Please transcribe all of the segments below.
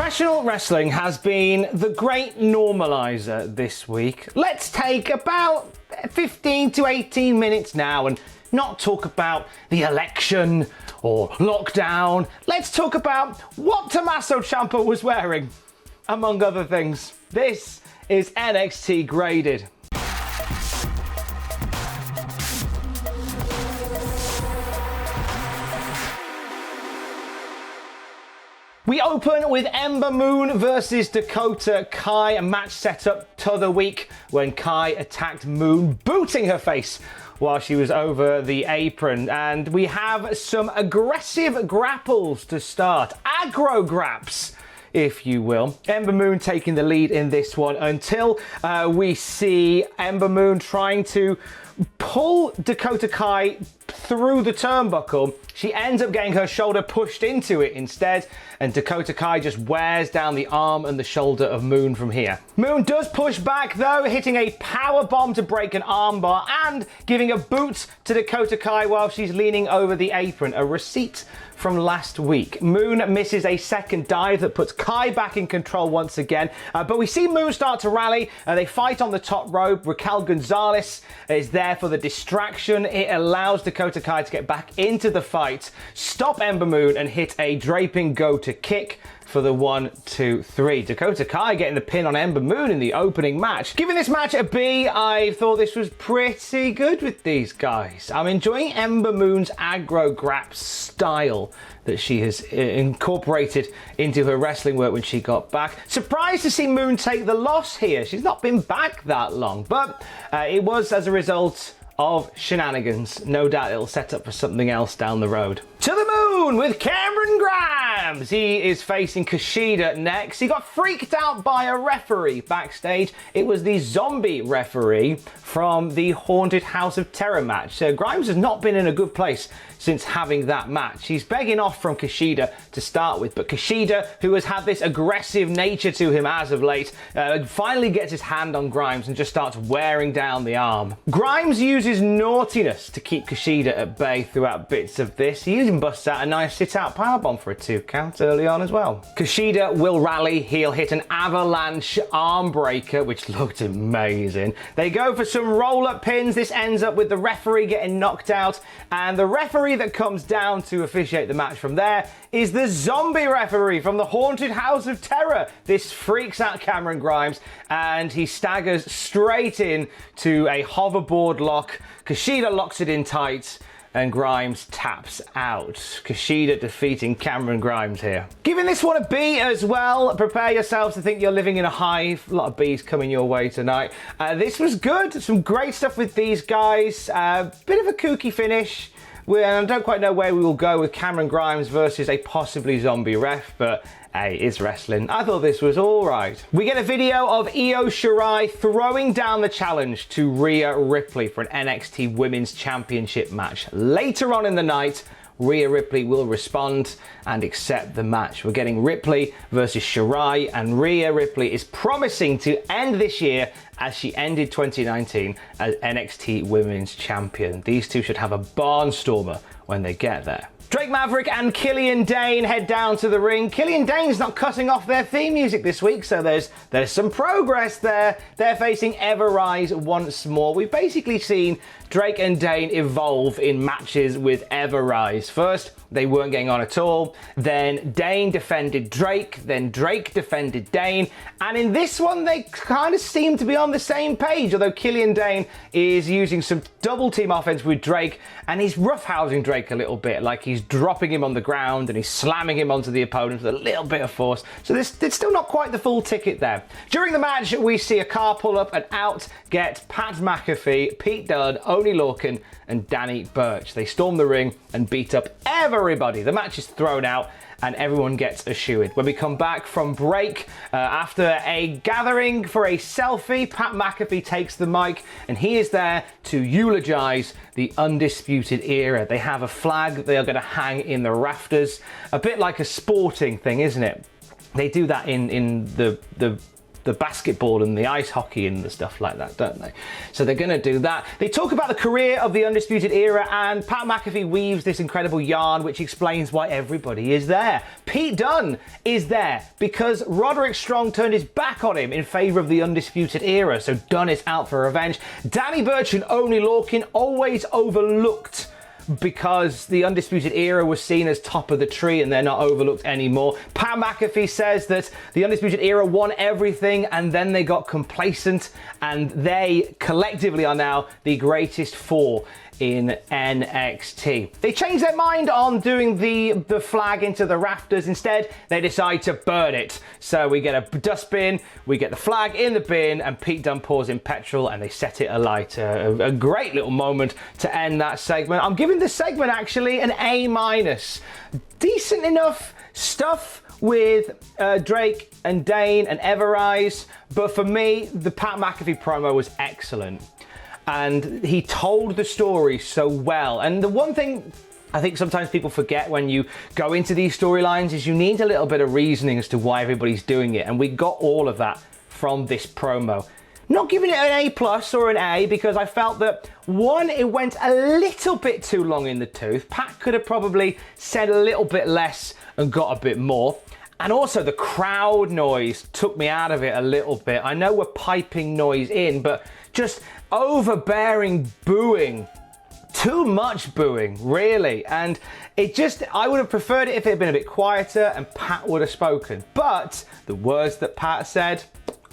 Professional wrestling has been the great normalizer this week. Let's take about 15 to 18 minutes now and not talk about the election or lockdown. Let's talk about what Tommaso Ciampa was wearing, among other things. This is NXT Graded. We open with Ember Moon versus Dakota Kai, a match set up t'other week when Kai attacked Moon, booting her face while she was over the apron. And we have some aggressive grapples to start, aggro graps, if you will. Ember Moon taking the lead in this one until we see Ember Moon trying to pull Dakota Kai through the turnbuckle. She ends up getting her shoulder pushed into it instead, and Dakota Kai just wears down the arm and the shoulder of Moon from here. Moon does push back though, hitting a power bomb to break an armbar and giving a boot to Dakota Kai while she's leaning over the apron, a receipt from last week. Moon misses a second dive that puts Kai back in control once again, but we see Moon start to rally. They fight on the top rope. Raquel Gonzalez is there for the distraction. It allows Dakota Kai to get back into the fight, stop Ember Moon, and hit a draping go-to kick for the 1, 2, 3. Dakota Kai getting the pin on Ember Moon in the opening match. Giving this match a B, I thought this was pretty good with these guys. I'm enjoying Ember Moon's aggro grab style that she has incorporated into her wrestling work when she got back. Surprised to see Moon take the loss here. She's not been back that long, but it was as a result of shenanigans. No doubt it'll set up for something else down the road. To the moon with Cameron Grimes. He is facing Kushida next. He got freaked out by a referee backstage. It was the zombie referee from the Haunted House of Terror match. So Grimes has not been in a good place since having that match. He's begging off from Kushida to start with, but Kushida, who has had this aggressive nature to him as of late, finally gets his hand on Grimes and just starts wearing down the arm. Grimes uses naughtiness to keep Kushida at bay throughout bits of this. He even busts out a nice sit-out powerbomb for a 2 count early on as well. Kushida will rally. He'll hit an avalanche arm breaker, which looked amazing. They go for some roll-up pins. This ends up with the referee getting knocked out, and the referee that comes down to officiate the match from there is the zombie referee from the Haunted House of Terror. This freaks out Cameron Grimes, and he staggers straight in to a hoverboard lock. Kushida locks it in tight, and Grimes taps out. Kushida defeating Cameron Grimes here. Giving this one a B as well. Prepare yourselves to think you're living in a hive. A lot of B's coming your way tonight. This was good. Some great stuff with these guys. Bit of a kooky finish. I don't quite know where we will go with Cameron Grimes versus a possibly zombie ref, but hey, it's wrestling. I thought this was all right. We get a video of Io Shirai throwing down the challenge to Rhea Ripley for an NXT Women's Championship match. Later on in the night, Rhea Ripley will respond and accept the match. We're getting Ripley versus Shirai, and Rhea Ripley is promising to end this year as she ended 2019 as NXT Women's Champion. These two should have a barnstormer when they get there. Drake Maverick and Killian Dain head down to the ring. Killian Dain's not cutting off their theme music this week, so there's some progress there. They're facing Everrise once more. We've basically seen Drake and Dain evolve in matches with Everrise. First, they weren't getting on at all. Then Dain defended Drake. Then Drake defended Dain. And in this one, they kind of seem to be on the same page, although Killian Dain is using some double team offense with Drake, and he's roughhousing Drake a little bit, like he's dropping him on the ground and he's slamming him onto the opponent with a little bit of force. So it's still not quite the full ticket there. During the match, we see a car pull up, and out get Pat McAfee, Pete Dunne, Oney Lorcan, and Danny Burch. They storm the ring and beat up everybody. The match is thrown out and everyone gets a shoo-in. When we come back from break, after a gathering for a selfie, Pat McAfee takes the mic and he is there to eulogize the Undisputed Era. They have a flag that they are going to hang in the rafters. A bit like a sporting thing, isn't it? They do that in the the basketball and the ice hockey and the stuff like that, don't they? So they're going to do that. They talk about the career of the Undisputed Era, and Pat McAfee weaves this incredible yarn which explains why everybody is there. Pete Dunne is there because Roderick Strong turned his back on him in favour of the Undisputed Era, so Dunne is out for revenge. Danny Burch and Oney Lorcan always overlooked because the Undisputed Era was seen as top of the tree and they're not overlooked anymore. Pat McAfee says that the Undisputed Era won everything and then they got complacent, and they collectively are now the greatest four in NXT. They changed their mind on doing the flag into the rafters. Instead, they decide to burn it. So we get a dustbin, we get the flag in the bin, and Pete Dunne pours in petrol and they set it alight. A great little moment to end that segment. I'm giving this segment actually an A-. Decent enough stuff with Drake and Dain and Everrise, but for me, the Pat McAfee promo was excellent. And he told the story so well. And the one thing I think sometimes people forget when you go into these storylines is you need a little bit of reasoning as to why everybody's doing it. And we got all of that from this promo. Not giving it an A+ or an A because I felt that, one, it went a little bit too long in the tooth. Pat could have probably said a little bit less and got a bit more. And also the crowd noise took me out of it a little bit. I know we're piping noise in, but just overbearing booing. Too much booing, really. And I would have preferred it if it had been a bit quieter and Pat would have spoken. But the words that Pat said,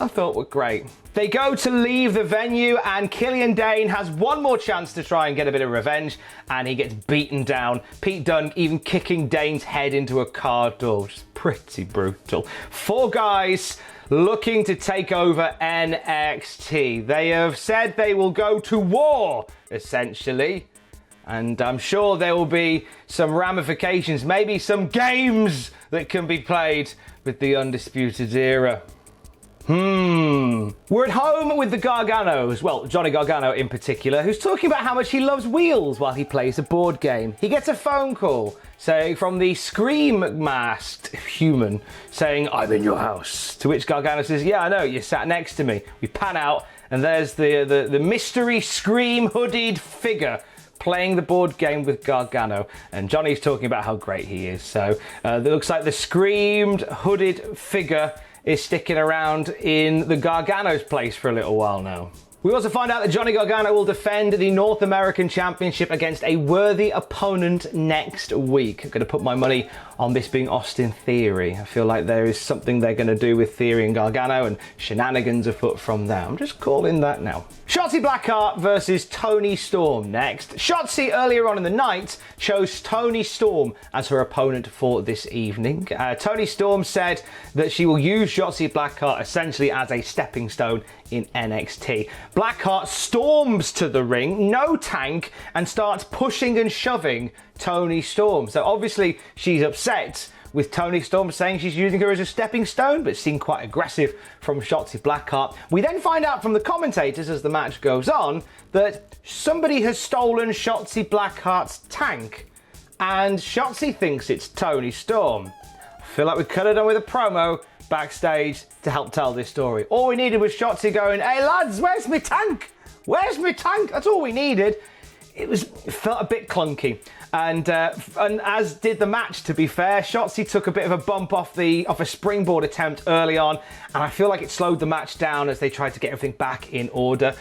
I thought were great. They go to leave the venue and Killian Dain has one more chance to try and get a bit of revenge, and he gets beaten down. Pete Dunne even kicking Dain's head into a car door. Just pretty brutal. Four guys looking to take over NXT. They have said they will go to war, essentially. And I'm sure there will be some ramifications, maybe some games that can be played with the Undisputed Era. We're at home with the Garganos, well, Johnny Gargano in particular, who's talking about how much he loves wheels while he plays a board game. He gets a phone call saying from the Scream masked human saying, I'm in your house. To which Gargano says, yeah, I know, you sat next to me. We pan out and there's the mystery Scream hooded figure playing the board game with Gargano, and Johnny's talking about how great he is. So it looks like the Screamed hooded figure is sticking around in the Gargano's place for a little while now. We also find out that Johnny Gargano will defend the North American Championship against a worthy opponent next week. I'm going to put my money on this being Austin Theory. I feel like there is something they're going to do with Theory and Gargano, and shenanigans afoot from there. I'm just calling that now. Shotzi Blackheart versus Toni Storm next. Shotzi earlier on in the night chose Toni Storm as her opponent for this evening. Toni Storm said that she will use Shotzi Blackheart essentially as a stepping stone in NXT. Blackheart storms to the ring, no tank, and starts pushing and shoving Toni Storm. So obviously she's upset with Toni Storm saying she's using her as a stepping stone, but it seemed quite aggressive from Shotzi Blackheart. We then find out from the commentators as the match goes on that somebody has stolen Shotzi Blackheart's tank, and Shotzi thinks it's Toni Storm. I feel like we could have done with a promo backstage to help tell this story. All we needed was Shotzi going, hey lads, where's my tank? Where's my tank? That's all we needed. It felt a bit clunky. And as did the match, to be fair. Shotzi took a bit of a bump off a springboard attempt early on, and I feel like it slowed the match down as they tried to get everything back in order.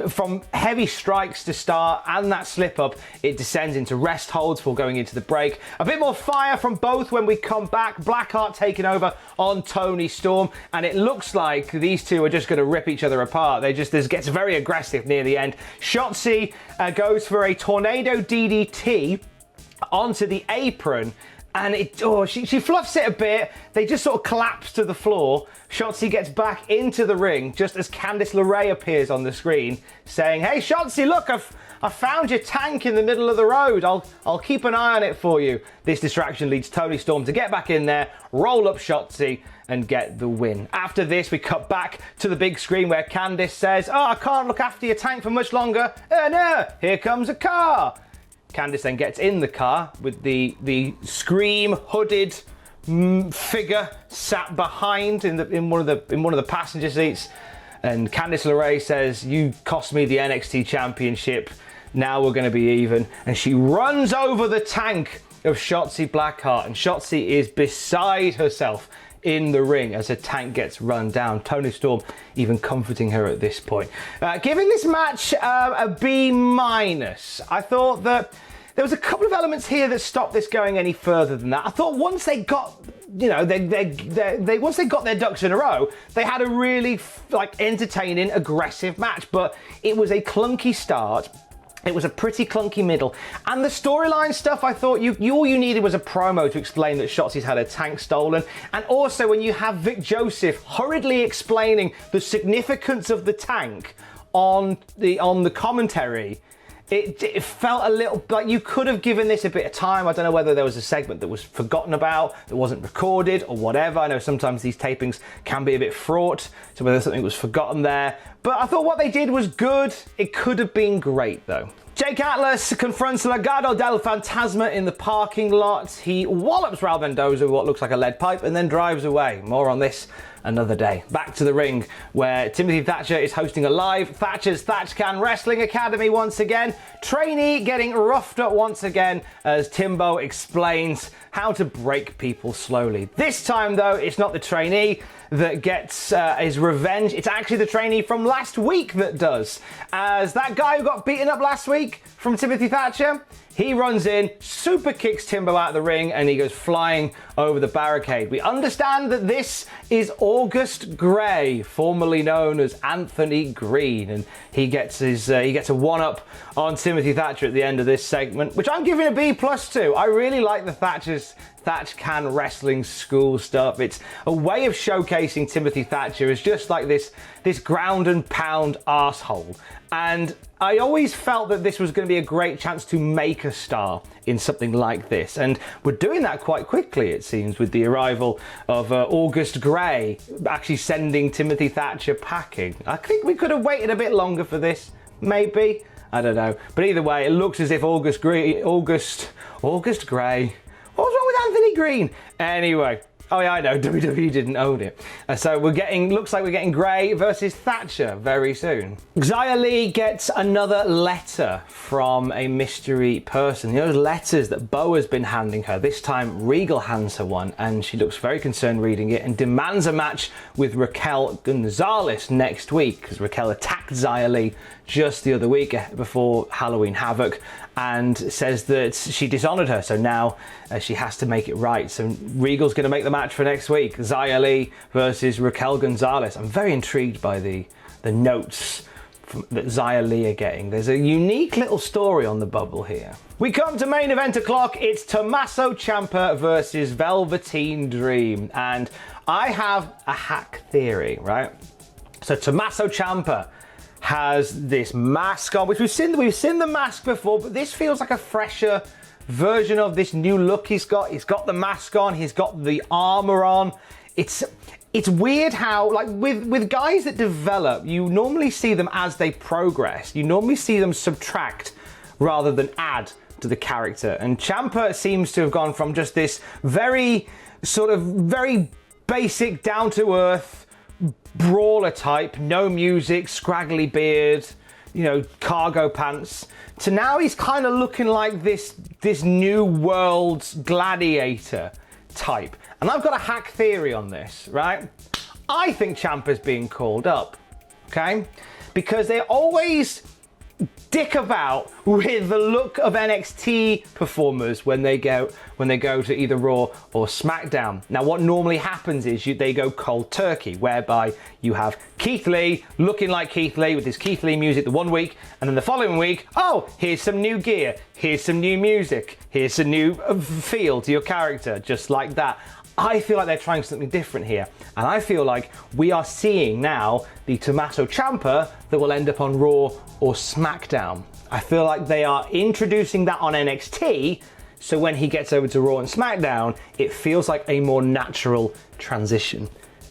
From heavy strikes to start and that slip up, it descends into rest holds before going into the break. A bit more fire from both when we come back. Blackheart taking over on Toni Storm, and it looks like these two are just going to rip each other apart. This gets very aggressive near the end. Shotzi goes for a tornado DDT onto the apron, and she fluffs it a bit. They just sort of collapse to the floor. Shotzi gets back into the ring just as Candice LeRae appears on the screen saying, hey Shotzi, look, I found your tank in the middle of the road. I'll keep an eye on it for you. This distraction leads Toni Storm to get back in there, roll up Shotzi, and get the win. After this, we cut back to the big screen where Candice says, I can't look after your tank for much longer. No, here comes a car. Candice then gets in the car with the Scream hooded figure sat behind in one of the passenger seats, and Candice LeRae says, "You cost me the NXT Championship. Now we're going to be even." And she runs over the tank of Shotzi Blackheart, and Shotzi is beside herself in the ring as her tank gets run down. Toni Storm even comforting her at this point. Giving this match a B-. I thought that there was a couple of elements here that stopped this going any further than that. I thought once they got, once they got their ducks in a row, they had a really entertaining, aggressive match. But it was a clunky start. It was a pretty clunky middle. And the storyline stuff, I thought all you needed was a promo to explain that Shotzi's had her tank stolen. And also when you have Vic Joseph hurriedly explaining the significance of the tank on the commentary, it felt a little like you could have given this a bit of time. I don't know whether there was a segment that was forgotten about, that wasn't recorded or whatever. I know sometimes these tapings can be a bit fraught, so whether something was forgotten there. But I thought what they did was good. It could have been great though. Jake Atlas confronts Legado del Fantasma in the parking lot. He wallops Raul Mendoza with what looks like a lead pipe and then drives away. More on this another day. Back to the ring where Timothy Thatcher is hosting a live Thatcher's Thatch Can Wrestling Academy once again. Trainee getting roughed up once again as Timbo explains how to break people slowly. This time though, it's not the trainee that gets his revenge. It's actually the trainee from last week that does. As that guy who got beaten up last week from Timothy Thatcher, he runs in, super kicks Timbo out of the ring, and he goes flying over the barricade. We understand that this is August Gray, formerly known as Anthony Green, and he gets a one-up on Timothy Thatcher at the end of this segment, which I'm giving a B+ to. I really like the Thatch Can Wrestling School stuff. It's a way of showcasing Timothy Thatcher as just like this ground and pound arsehole. And I always felt that this was going to be a great chance to make a star in something like this. And we're doing that quite quickly, it seems, with the arrival of August Gray actually sending Timothy Thatcher packing. I think we could have waited a bit longer for this, maybe. I don't know. But either way, it looks as if August Gray. What was wrong with Anthony Green? Anyway. Oh yeah, I know, WWE didn't own it. So looks like we're getting Gray versus Thatcher very soon. Xia Li gets another letter from a mystery person. You know those letters that Bo has been handing her? This time Regal hands her one and she looks very concerned reading it and demands a match with Raquel Gonzalez next week, because Raquel attacked Xia Li just the other week before Halloween Havoc and says that she dishonored her, so now she has to make it right. So Regal's going to make the match for next week. Xia Li versus Raquel Gonzalez. I'm very intrigued by the notes that Xia Li are getting. There's a unique little story on the bubble here. We come to main event o'clock. It's Tommaso Ciampa versus Velveteen Dream. And I have a hack theory, right? So Tommaso Ciampa has this mask on, which we've seen the mask before, but this feels like a fresher version of this new look he's got. He's got the mask on, he's got the armor on. It's weird how, like with guys that develop, you normally see them as they progress. You normally see them subtract rather than add to the character. And Ciampa seems to have gone from just this very basic, down to earth brawler type, no music, scraggly beard, cargo pants, to now he's kind of looking like this new world's gladiator type. And I've got a hack theory on this, right? I think Ciampa's being called up, okay? Because they always dick about with the look of NXT performers when they go to either Raw or SmackDown. Now what normally happens is they go cold turkey, whereby you have Keith Lee looking like Keith Lee with his Keith Lee music the one week, and then the following week, oh, here's some new gear, here's some new music, here's some new feel to your character, just like that. I feel like they're trying something different here, and I feel like we are seeing now the Tommaso Ciampa that will end up on Raw or SmackDown. I feel like they are introducing that on NXT, so when he gets over to Raw and SmackDown, it feels like a more natural transition.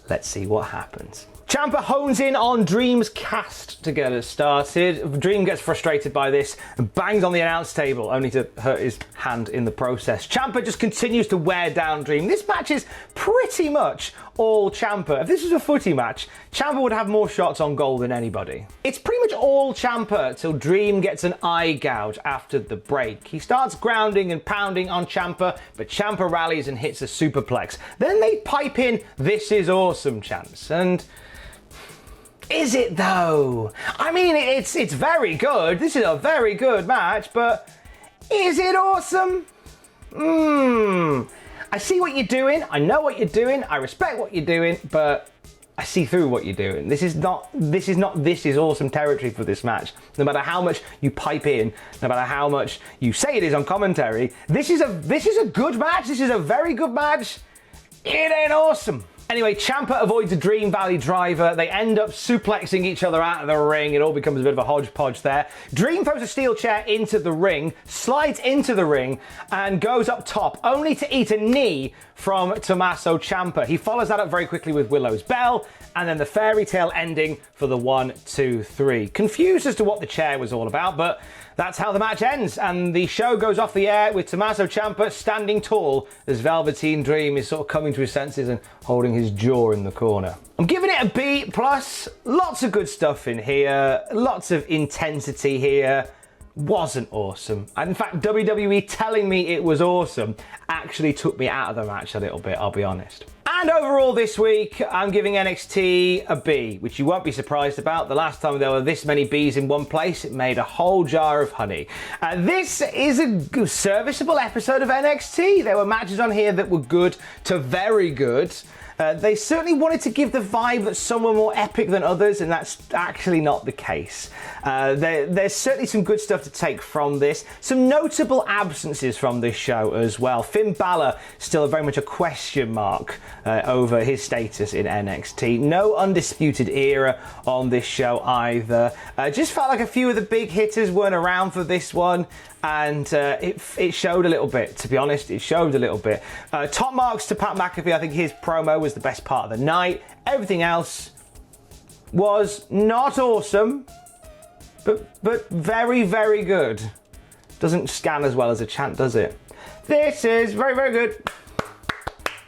Let's see what happens. Ciampa hones in on Dream's cast to get us started. Dream gets frustrated by this and bangs on the announce table, only to hurt his hand in the process. Ciampa just continues to wear down Dream. This match is pretty much all Ciampa. If this was a footy match, Ciampa would have more shots on goal than anybody. It's pretty much all Ciampa till Dream gets an eye gouge after the break. He starts grounding and pounding on Ciampa, but Ciampa rallies and hits a superplex. Then they pipe in "This is awesome" chants, and is it though? I mean, it's very good. This is a very good match, but is it awesome? I see what you're doing. I know what you're doing. I respect what you're doing, but I see through what you're doing. This is not this is awesome territory for this match. No matter how much you pipe in, no matter how much you say it is on commentary, this is a good match. This is a very good match. It ain't awesome. Anyway, Ciampa avoids a Dream Valley driver. They end up suplexing each other out of the ring. It all becomes a bit of a hodgepodge there. Dream throws a steel chair into the ring, slides into the ring, and goes up top, only to eat a knee from Tommaso Ciampa. He follows that up very quickly with Willow's Bell, and then the fairy tale ending for the 1, 2, 3. Confused as to what the chair was all about, but that's how the match ends, and the show goes off the air with Tommaso Ciampa standing tall as Velveteen Dream is sort of coming to his senses and holding his jaw in the corner. I'm giving it a B+. Lots of good stuff in here, lots of intensity here. Wasn't awesome. And in fact, WWE telling me it was awesome actually took me out of the match a little bit, I'll be honest. And overall this week, I'm giving NXT a B, which you won't be surprised about. The last time there were this many Bs in one place, it made a whole jar of honey. This is a serviceable episode of NXT. There were matches on here that were good to very good. They certainly wanted to give the vibe that some were more epic than others, and that's actually not the case. There's certainly some good stuff to take from this. Some notable absences from this show as well. Finn Balor still very much a question mark over his status in NXT. No Undisputed Era on this show either. Just felt like a few of the big hitters weren't around for this one. And it showed a little bit, to be honest. It showed a little bit. Top marks to Pat McAfee. I think his promo was the best part of the night. Everything else was not awesome, but very, very good. Doesn't scan as well as a chant, does it? This is very, very good.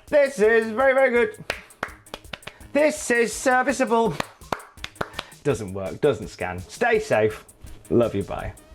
This is very, very good. This is serviceable. Doesn't work, doesn't scan. Stay safe. Love you, bye.